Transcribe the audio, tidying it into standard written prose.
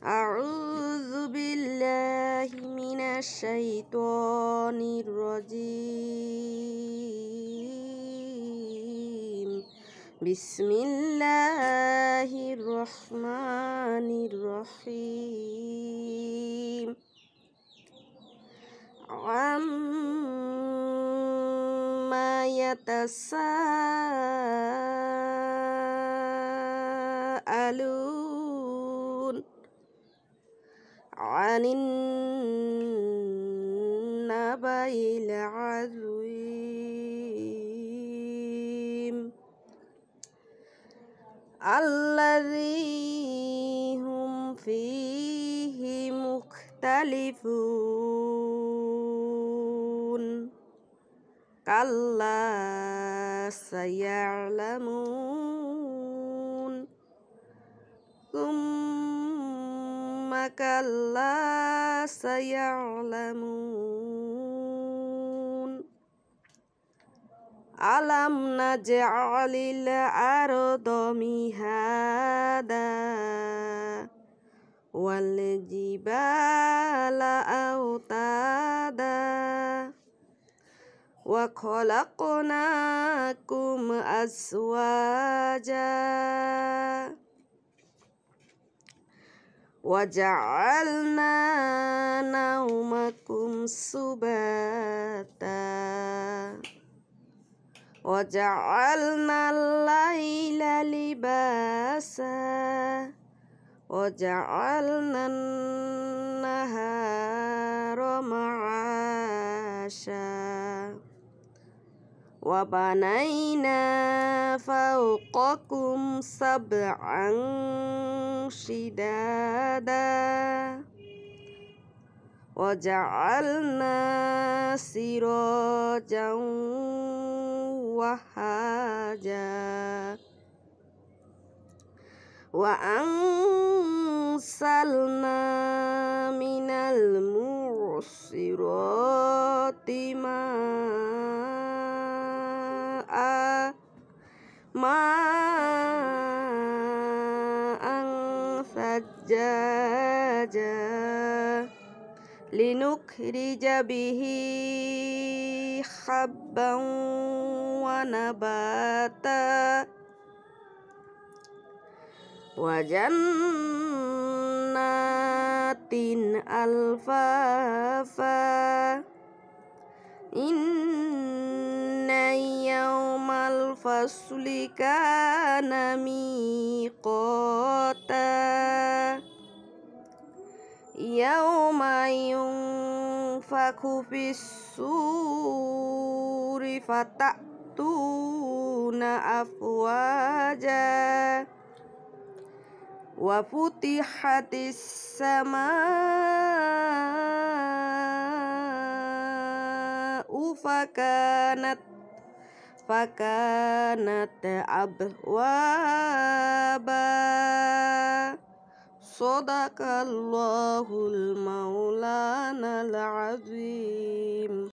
A'udzu billahi minasyaitonir rajim. Bismillahirrahmanirrahim. Amma yatasaalun 'anin nabail 'azim alladzi hum fihi mukhtalifun kalla saya'lamun thumma kalla saya'lamun alam naj'alil arda mihada wal jibala autada wa khalaqnakum azwaja wa ja'alna naumakum subata wa ja'alna al-laila libasa wa ja'alna an-nahara ma'asha wa banayna fawqakum sab'an shidada wa ja'alna sirajan wahaja wa ansalna minal mu'sirati ma'an sajjaja linukhrija bihi habban wa nabata wa jannatin alfafa inna yawmal fasli kana miqata yawma yunfaku fis-suri fatatuna afwaja wa futihatis samaa'u fakanat abwaba. Shadaqallahul maulanal azim.